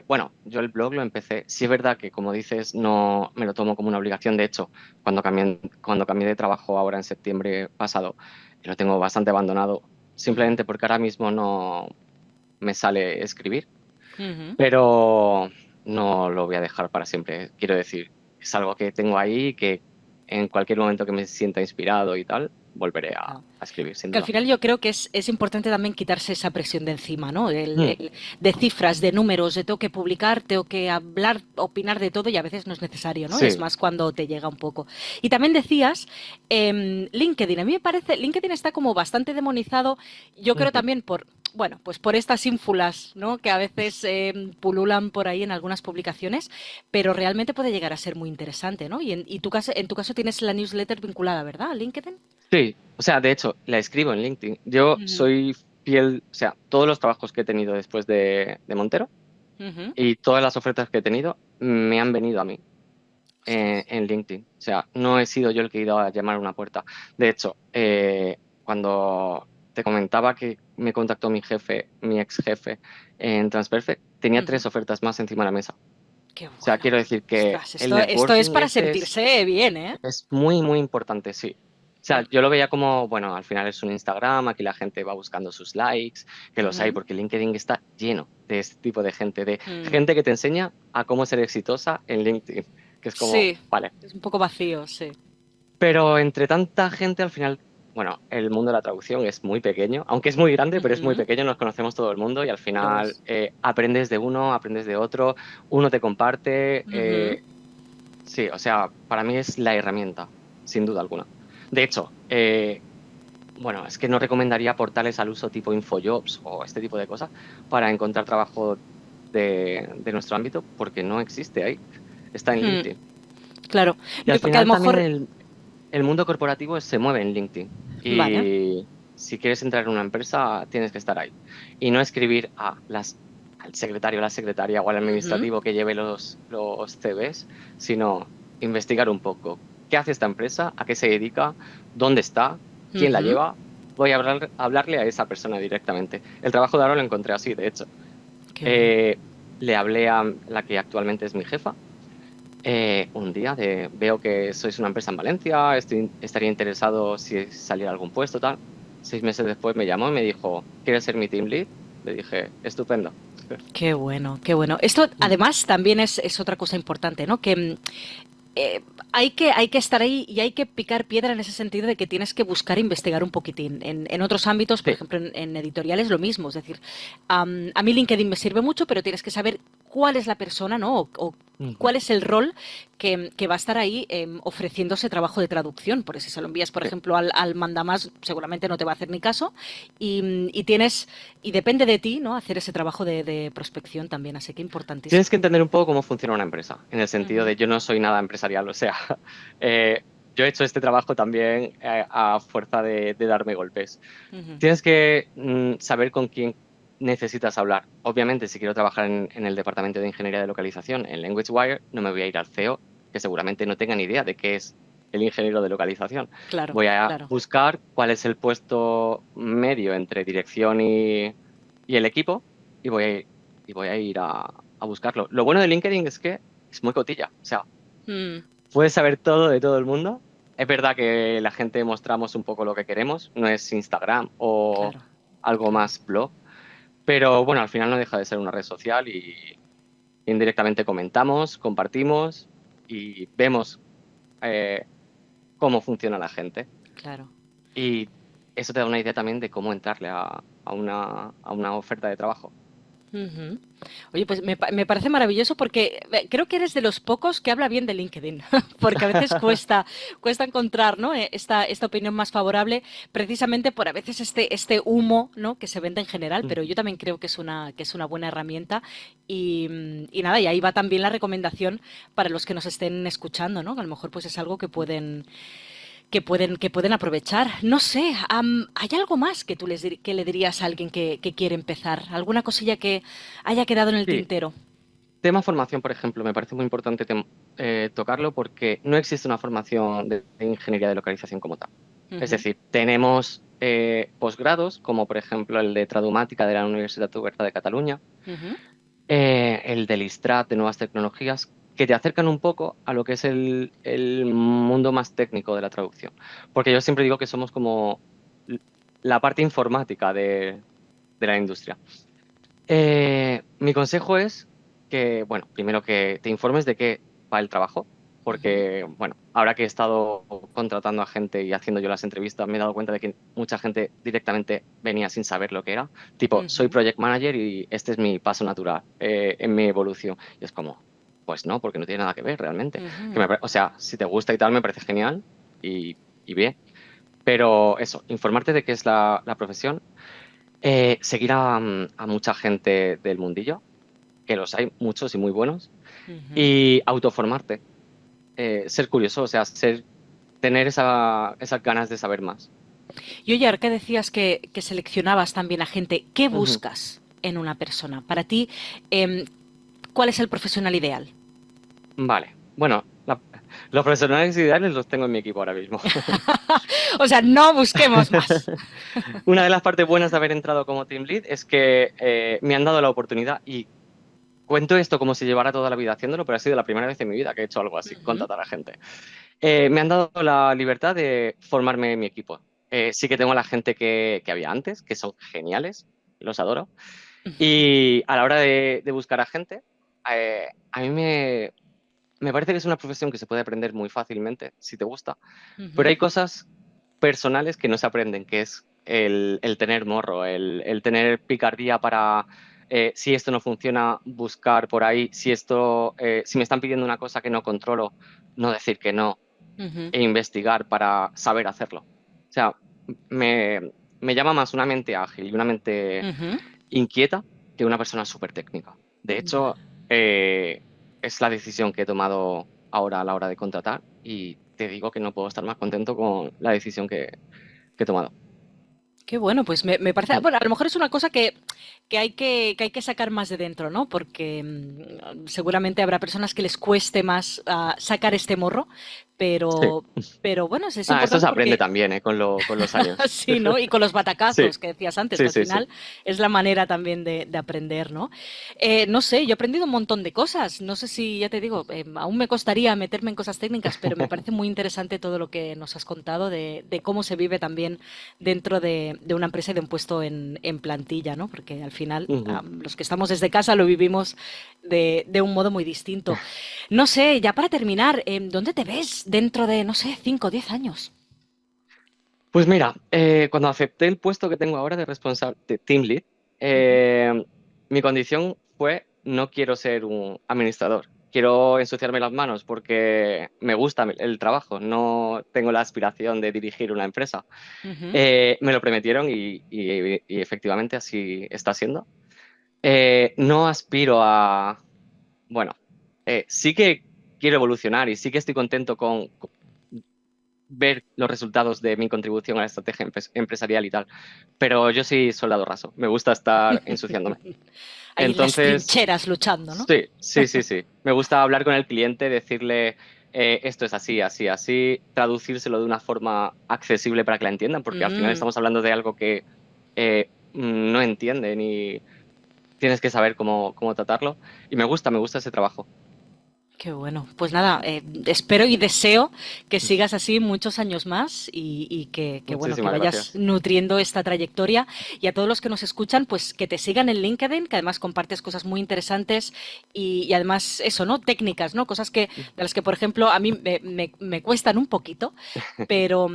bueno, yo el blog lo empecé. Sí es verdad que, como dices, no me lo tomo como una obligación. De hecho, cuando cambié de trabajo ahora en septiembre pasado, lo tengo bastante abandonado, Ujú. simplemente porque ahora mismo no me sale escribir, Ujú. pero no lo voy a dejar para siempre. Quiero decir, es algo que tengo ahí que en cualquier momento que me sienta inspirado y tal, volveré Claro. a escribir, sin Que al duda. final yo creo que es importante también quitarse esa presión de encima, ¿no? Mm, De cifras, de números, de tengo que publicar, tengo que hablar, opinar de todo y a veces no es necesario, ¿no? Es sí. más cuando te llega un poco. Y también decías, LinkedIn, a mí me parece, LinkedIn está como bastante demonizado, yo creo Ujú. también bueno, pues por estas ínfulas, ¿no? Que a veces pululan por ahí en algunas publicaciones, pero realmente puede llegar a ser muy interesante, ¿no? En tu caso tienes la newsletter vinculada, ¿verdad? ¿A LinkedIn? Sí, o sea, de hecho, la escribo en LinkedIn. Yo Ujú. soy fiel, o sea, todos los trabajos que he tenido después de Montero Ujú. y todas las ofertas que he tenido me han venido a mí. Ostras. en LinkedIn. O sea, no he sido yo el que he ido a llamar a una puerta. De hecho, cuando te comentaba que me contactó mi jefe, mi ex jefe en Transperfect, tenía Ujú. 3 ofertas más encima de la mesa. Qué O sea, bueno. quiero decir que Ostras, el esto es networking para este sentirse bien, ¿eh? es muy, muy importante, sí. O sea, Mm, yo lo veía como, bueno, al final es un Instagram, aquí la gente va buscando sus likes, que los hay, ujú, porque LinkedIn está lleno de este tipo de mm. gente que te enseña a cómo ser exitosa en LinkedIn, que es como, Sí, vale. es un poco vacío, sí. Pero entre tanta gente, al final, bueno, el mundo de la traducción es muy pequeño, aunque es muy grande, pero es muy Ujú, pequeño, nos conocemos todo el mundo y al lo final es. aprendes de uno, aprendes de otro, uno te comparte. Ujú. Sí, o sea, para mí es la herramienta, sin duda alguna. De hecho, bueno, es que no recomendaría portales al uso tipo InfoJobs o este tipo de cosas para encontrar trabajo de nuestro ámbito, porque no existe ahí. Está en Mm, LinkedIn. claro. Y No, al y porque a lo final también mejor, el mundo corporativo se mueve en LinkedIn. vale. Y si quieres entrar en una empresa, tienes que estar ahí. Y no escribir al secretario, la secretaria o al Ujú, administrativo que lleve los CVs, sino investigar un poco. ¿Qué hace esta empresa? ¿A qué se dedica? ¿Dónde está? ¿Quién la ujú. lleva? Voy a hablarle a esa persona directamente. El trabajo de ahora lo encontré así, de hecho. Qué bueno. Eh, Le hablé a la que actualmente es mi jefa un día veo que sois una empresa en Valencia, estaría interesado si saliera algún puesto, tal. 6 meses después me llamó y me dijo, ¿quieres ser mi team lead? Le dije, estupendo. Qué bueno, qué bueno. Esto Mm. además también es otra cosa importante, ¿no? Que eh, hay que estar ahí y hay que picar piedra en ese sentido de que tienes que buscar investigar un poquitín. En otros ámbitos, por Sí. ejemplo, en editoriales, lo mismo. Es decir, a mí LinkedIn me sirve mucho, pero tienes que saber cuál es la persona, ¿no? O Ujú. cuál es el rol que va a estar ahí ofreciéndose trabajo de traducción. Porque si se lo envías, por Sí. ejemplo, al mandamás, seguramente no te va a hacer ni caso. Y tienes, y depende de ti, ¿no? Hacer ese trabajo de prospección también. Así que Tienes importantísimo. que entender un poco cómo funciona una empresa, en el sentido Ujú, de yo no soy nada empresarial, o sea, eh, yo he hecho este trabajo también a fuerza de darme golpes. ujú. Tienes que saber con quién necesitas hablar. Obviamente, si quiero trabajar en el departamento de ingeniería de localización en LanguageWire, no me voy a ir al CEO, que seguramente no tenga ni idea de qué es el ingeniero de localización. Claro, Voy a claro. buscar cuál es el puesto medio entre dirección y el equipo y voy a ir a buscarlo. Lo bueno de LinkedIn es que es muy cotilla. O sea, Mm, puedes saber todo de todo el mundo. Es verdad que la gente mostramos un poco lo que queremos, no es Instagram o claro, algo claro. más blog, pero bueno, al final no deja de ser una red social y indirectamente comentamos, compartimos y vemos eh, cómo funciona la gente. Claro. Y eso te da una idea también de cómo entrarle a una oferta de trabajo. Ujú. Oye, pues me parece maravilloso porque creo que eres de los pocos que habla bien de LinkedIn, porque a veces cuesta encontrar, ¿no? Esta opinión más favorable, precisamente por a veces este humo, ¿no? Que se vende en general, pero yo también creo que es una buena herramienta y nada, y ahí va también la recomendación para los que nos estén escuchando, ¿no? Que a lo mejor pues es algo que pueden aprovechar. No sé, ¿hay algo más que que le dirías a alguien que quiere empezar? ¿Alguna cosilla que haya quedado en el Sí, tintero? tema formación, por ejemplo, me parece muy importante tocarlo porque no existe una formación de ingeniería de localización como tal. Es Ujú, decir, tenemos posgrados, como por ejemplo el de Tradumática de la Universitat Oberta de Cataluña, ujú, el del ISTRAT de Nuevas Tecnologías, que te acercan un poco a lo que es el mundo más técnico de la traducción. Porque yo siempre digo que somos como l- la parte informática de la industria. Mi consejo es que, bueno, primero que te informes de qué va el trabajo, ujú, porque, bueno, ahora que he estado contratando a gente y haciendo yo las entrevistas, me he dado cuenta de que mucha gente directamente venía sin saber lo que era. Tipo, soy ujú, project manager y este es mi paso natural en mi evolución. Y es como, pues no, porque no tiene nada que ver realmente. ujú. O sea, si te gusta y tal, me parece genial y bien. Pero eso, informarte de qué es la profesión, seguir a mucha gente del mundillo, que los hay muchos y muy buenos, Ujú. y autoformarte, ser curioso, o sea, tener esas ganas de saber más. Y oye, ahora que decías que seleccionabas también a gente, ¿qué Ujú. buscas en una persona? Para ti, ¿cuál es el profesional ideal? Vale, bueno, Los profesionales ideales los tengo en mi equipo ahora mismo. O sea, no busquemos más. Una de las partes buenas de haber entrado como team lead es que me han dado la oportunidad y cuento esto como si llevara toda la vida haciéndolo, pero ha sido la primera vez en mi vida que he hecho algo así, Ujú, contratar a gente. Me han dado la libertad de formarme en mi equipo. Sí que tengo a la gente que había antes, que son geniales, los adoro. ujú, Y a la hora de buscar a gente, a mí me parece que es una profesión que se puede aprender muy fácilmente, si te gusta, pero ujú. hay cosas personales que no se aprenden, que es el tener morro, el tener picardía para, si esto no funciona, buscar por ahí, si me están pidiendo una cosa que no controlo, no decir que no Ujú, e investigar para saber hacerlo. O sea, me, me llama más una mente ágil y una mente ujú. inquieta que una persona súper técnica. De hecho, Vale. es la decisión que he tomado ahora a la hora de contratar y te digo que no puedo estar más contento con la decisión que he tomado. Qué bueno, pues me parece, Mm. bueno, a lo mejor es una cosa que hay que sacar más de dentro, ¿no? Porque seguramente habrá personas que les cueste más sacar este morro, Sí. pero, pero bueno, es Esto se importante aprende porque también, con los años. sí, ¿no? Y con los Sí, batacazos que decías antes, que sí, al sí, sí. final es la manera también de aprender, ¿no? No sé, yo he aprendido un montón de cosas. No sé si, ya te digo, aún me costaría meterme en cosas técnicas, pero me parece muy interesante todo lo que nos has contado de cómo se vive también dentro de una empresa y de un puesto en plantilla, ¿no? Porque al final Ujú. los que estamos desde casa lo vivimos de un modo muy distinto. No sé, ya para terminar, ¿dónde te ves dentro de, no sé, 5 o 10 años? Pues mira, cuando acepté el puesto que tengo ahora de responsable de Team Lead, Ujú, mi condición fue no quiero ser un administrador, quiero ensuciarme las manos porque me gusta el trabajo, no tengo la aspiración de dirigir una empresa. ujú. Me lo prometieron y efectivamente así está siendo. No aspiro a, bueno, sí que quiero evolucionar y sí que estoy contento con ver los resultados de mi contribución a la estrategia empresarial y tal. Pero yo soy soldado raso, me gusta estar ensuciándome. Ahí en las Entonces, trincheras luchando, ¿no? sí, sí, sí, sí. Me gusta hablar con el cliente, decirle esto es así, así, así, traducírselo de una forma accesible para que la entiendan, porque al final Mm. estamos hablando de algo que no entienden y tienes que saber cómo tratarlo. Y me gusta ese trabajo. Qué bueno. Pues nada, espero y deseo que sigas así muchos años más y bueno, que Muchísimas vayas gracias. nutriendo esta trayectoria. Y a todos los que nos escuchan, pues que te sigan en LinkedIn, que además compartes cosas muy interesantes y además eso, ¿no? Técnicas, ¿no? Cosas de las que, por ejemplo, a mí me cuestan un poquito, pero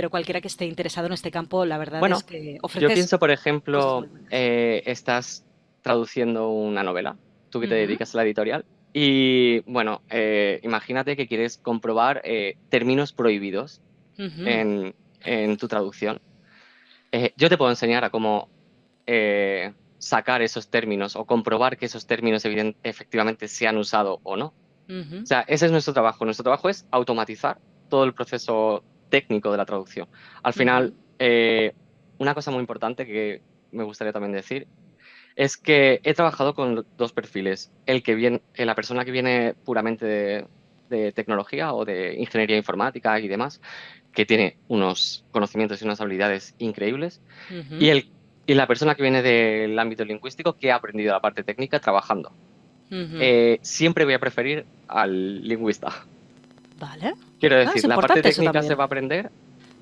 cualquiera que esté interesado en este campo, la verdad es Bueno, que yo ofreces pienso, por cosas ejemplo, muy buenas. estás traduciendo una novela, tú que te Ujú, dedicas a la editorial, y bueno, imagínate que quieres comprobar términos prohibidos ujú, en tu traducción. Yo te puedo enseñar a cómo sacar esos términos o comprobar que esos términos efectivamente se han usado o no. O ujú, sea, ese es nuestro trabajo. Nuestro trabajo es automatizar todo el proceso técnico de la traducción. Al ujú, final, una cosa muy importante que me gustaría también decir es que he trabajado con dos perfiles. La persona que viene puramente de tecnología o de ingeniería informática y demás, que tiene unos conocimientos y unas habilidades increíbles, y, ujú, y la persona que viene del ámbito lingüístico que ha aprendido la parte técnica trabajando. ujú. Siempre voy a preferir al lingüista. Vale. Quiero Ah, es decir, la parte importante eso técnica se también. va a aprender,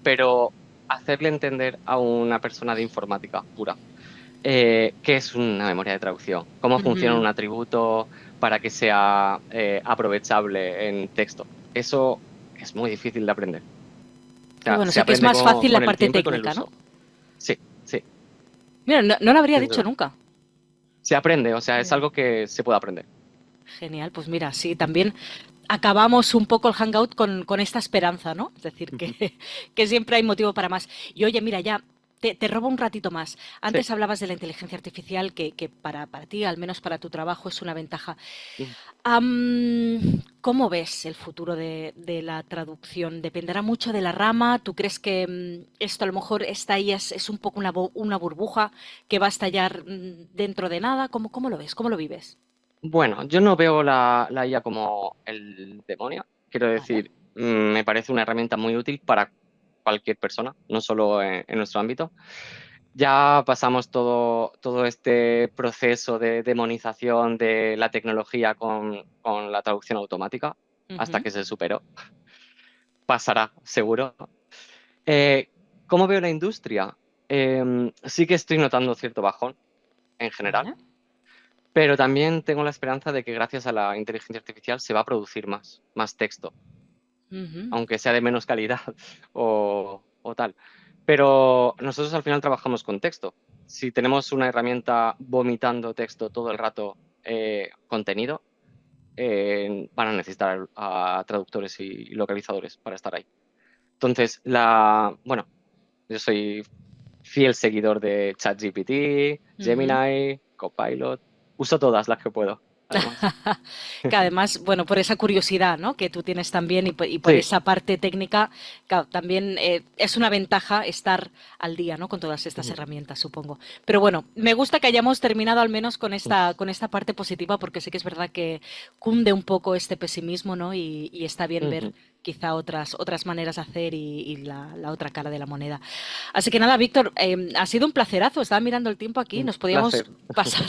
pero hacerle entender a una persona de informática pura qué es una memoria de traducción, cómo funciona Ujú. un atributo para que sea aprovechable en texto. Eso es muy difícil de aprender. O Qué sea, bueno, se sí que es aprende más fácil la con el parte tiempo y con el técnica, ¿no? uso. Sí, sí, Mira, no lo habría sin dicho duda. nunca. Se aprende, o sea, es Genial. algo que se puede aprender. Genial, pues mira, sí, también acabamos un poco el hangout con esta esperanza, ¿no? Es decir, que siempre hay motivo para más. Y oye, mira, ya te robo un ratito más. Sí. Antes hablabas de la inteligencia artificial, que para ti, al menos para tu trabajo, es una ventaja. ¿Cómo ves el futuro de la traducción? ¿Dependerá mucho de la rama? ¿Tú crees que esto a lo mejor está ahí, es un poco una burbuja que va a estallar dentro de nada? ¿Cómo lo ves? ¿Cómo lo vives? Bueno, yo no veo la IA como el demonio. Quiero Vale. decir, me parece una herramienta muy útil para cualquier persona, no solo en nuestro ámbito. Ya pasamos todo este proceso de demonización de la tecnología con la traducción automática hasta Ujú. que se superó. Pasará, seguro. Eh, ¿Cómo veo la industria? Sí que estoy notando cierto bajón en general, Vale. pero también tengo la esperanza de que gracias a la inteligencia artificial se va a producir más texto, Ujú. aunque sea de menos calidad o tal. Pero nosotros al final trabajamos con texto. Si tenemos una herramienta vomitando texto todo el rato, contenido, van a necesitar a traductores y localizadores para estar ahí. Entonces, bueno, yo soy fiel seguidor de ChatGPT, Ujú. Gemini, Copilot. Uso todas las que puedo, además. Que además, bueno, por esa curiosidad, ¿no? Que tú tienes también y por Sí. esa parte técnica, claro, también es una ventaja estar al día, ¿no? Con todas estas Ujú. herramientas, supongo. Pero bueno, me gusta que hayamos terminado al menos con esta parte positiva, porque sí que es verdad que cunde un poco este pesimismo, ¿no? Y está bien ver Ujú. quizá otras maneras de hacer y la otra cara de la moneda. Así que nada, Víctor, ha sido un placerazo. Estaba mirando el tiempo aquí, Un nos podíamos placer. pasar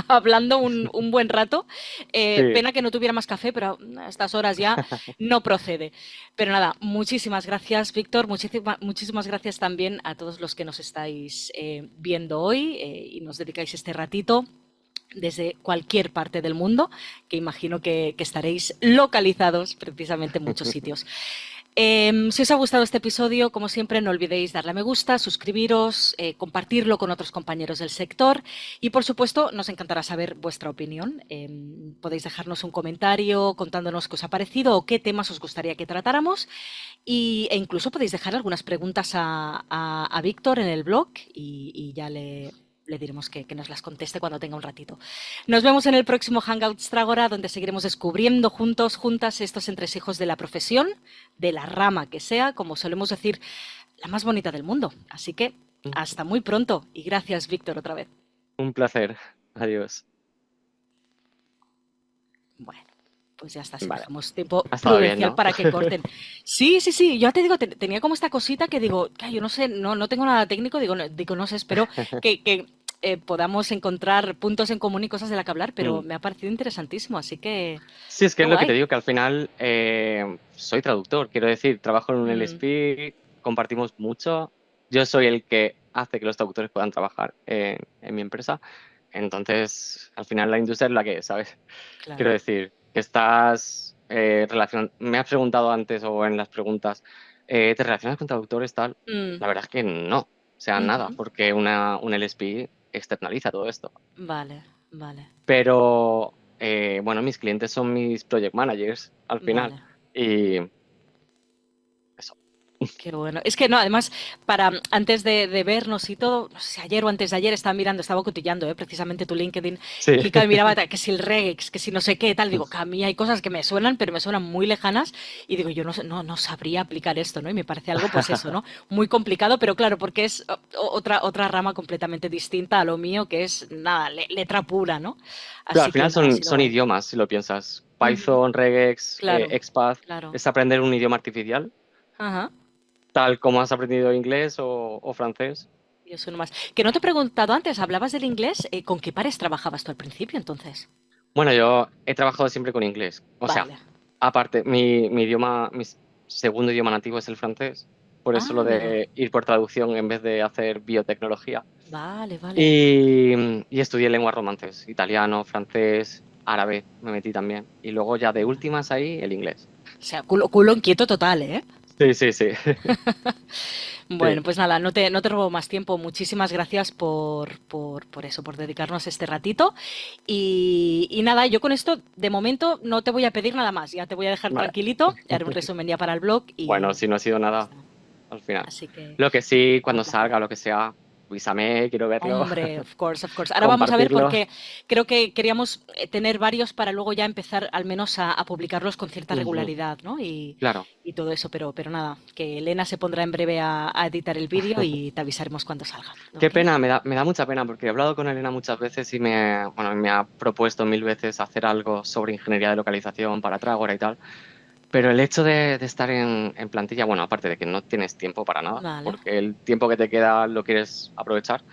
hablando un buen rato. Sí. Pena que no tuviera más café, pero a estas horas ya no procede. Pero nada, muchísimas gracias, Víctor. Muchísimas gracias también a todos los que nos estáis viendo hoy y nos dedicáis este ratito desde cualquier parte del mundo, que imagino que estaréis localizados precisamente en muchos sitios. Si os ha gustado este episodio, como siempre, no olvidéis darle a me gusta, suscribiros, compartirlo con otros compañeros del sector y, por supuesto, nos encantará saber vuestra opinión. Podéis dejarnos un comentario contándonos qué os ha parecido o qué temas os gustaría que tratáramos e incluso podéis dejar algunas preguntas a Víctor en el blog y ya le diremos que nos las conteste cuando tenga un ratito. Nos vemos en el próximo Hangouts Tragora, donde seguiremos descubriendo juntos, juntas, estos entresijos de la profesión, de la rama que sea, como solemos decir, la más bonita del mundo. Así que hasta muy pronto y gracias, Víctor, otra vez. Un placer. Adiós. Bueno, pues ya está, si Vale. dejamos tiempo Ha estado bien, prudencial ¿no? para que corten. Sí, sí, sí, yo te digo, tenía como esta cosita que digo, yo no sé, no tengo nada técnico, digo, no sé, espero que podamos encontrar puntos en común y cosas de las que hablar, pero Mm. me ha parecido interesantísimo, así que Sí, es que qué es lo que te guay. digo, que al final soy traductor. Quiero decir, trabajo en un Mm, LSP, compartimos mucho. Yo soy el que hace que los traductores puedan trabajar en mi empresa. Entonces, al final la industria es la que es, ¿sabes? Quiero claro. decir, que estás relacionando. Me has preguntado antes o en las preguntas, ¿te relacionas con traductores tal? Mm, La verdad es que no. O sea, nada, ujú. porque un LSP externaliza todo esto. Vale, vale, Pero bueno, mis clientes son mis project managers al final. vale. Y eso. Qué bueno. Es que no, además, antes de vernos y todo, no sé si ayer o antes de ayer estaba mirando, estaba cotillando precisamente tu LinkedIn Sí. y claro, miraba que si el regex, que si no sé qué, tal, digo, que a mí hay cosas que me suenan, pero me suenan muy lejanas y digo, yo no sabría aplicar esto, ¿no? Y me parece algo, pues eso, ¿no? Muy complicado, pero claro, porque es otra rama completamente distinta a lo mío, que es, nada, letra pura, ¿no? Pero al Así que final nada, ha sido son guay. idiomas, si lo piensas. Ujú. Python, regex, Claro, XPath, claro. es aprender un idioma artificial, Ajá. tal como has aprendido inglés o francés. Y eso nomás. Que no te he preguntado antes, hablabas del inglés, ¿con qué pares trabajabas tú al principio entonces? Bueno, yo he trabajado siempre con inglés. O sea, Vale. aparte, mi idioma, segundo idioma nativo es el francés. Por eso Ah, lo amigo. de ir por traducción en vez de hacer biotecnología. Vale, vale. Y estudié lenguas romances, italiano, francés, árabe, me metí también. Y luego ya de últimas ahí, el inglés. O sea, culo inquieto total, ¿eh? Sí, sí, sí. Sí, Bueno, pues nada, no te robo más tiempo. Muchísimas gracias por eso, por dedicarnos este ratito. Y nada, yo con esto, de momento, no te voy a pedir nada más. Ya te voy a dejar vale. tranquilito, haré un resumen ya para el blog Bueno, y si no ha sido ya nada está. al final. Así que, Lo que sí, nada, un cuando placer. salga, lo que sea, avísame, quiero verlo, Hombre, of course, of course. Ahora vamos a ver compartirlo. porque creo que queríamos tener varios para luego ya empezar al menos a publicarlos con cierta Ujú. regularidad, ¿no? Claro. Y todo eso, pero nada, que Elena se pondrá en breve a editar el vídeo y te avisaremos cuando salga, Qué ¿ok? pena, me da mucha pena porque he hablado con Elena muchas veces y bueno, me ha propuesto 1000 veces hacer algo sobre ingeniería de localización para Tragora y tal. Pero el hecho de estar en plantilla, bueno, aparte de que no tienes tiempo para nada, Vale. porque el tiempo que te queda lo quieres aprovechar,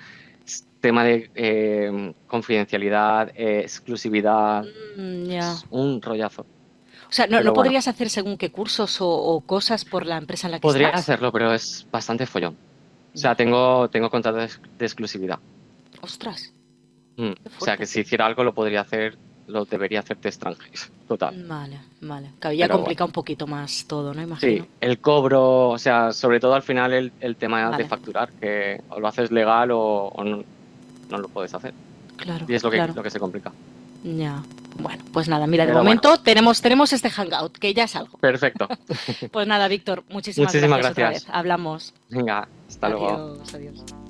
es tema de confidencialidad, exclusividad, Ya. es un rollazo. O sea, ¿no Pero bueno, podrías hacer según qué cursos o cosas por la empresa en la que podría estás? hacerlo, pero es bastante follón. O sea, Ya. tengo contrato de exclusividad. Ostras, qué O sea, que fuerte. si hiciera algo lo podría hacer, lo debería hacer de extranjero, total. Vale, vale. Claro, ya Pero bueno. complica un poquito más todo, ¿no? Sí, Imagino. el cobro, o sea, sobre todo al final el tema de Vale, facturar, que o lo haces legal o no, no lo puedes hacer. claro, Y es claro. lo que se complica. Ya. Bueno, pues nada, mira, de Pero bueno, momento tenemos este hangout, que ya es algo. perfecto. Pues nada, Víctor, muchísimas Muchísimas gracias otra vez. gracias. Hablamos. Venga, hasta luego. Adiós, adiós.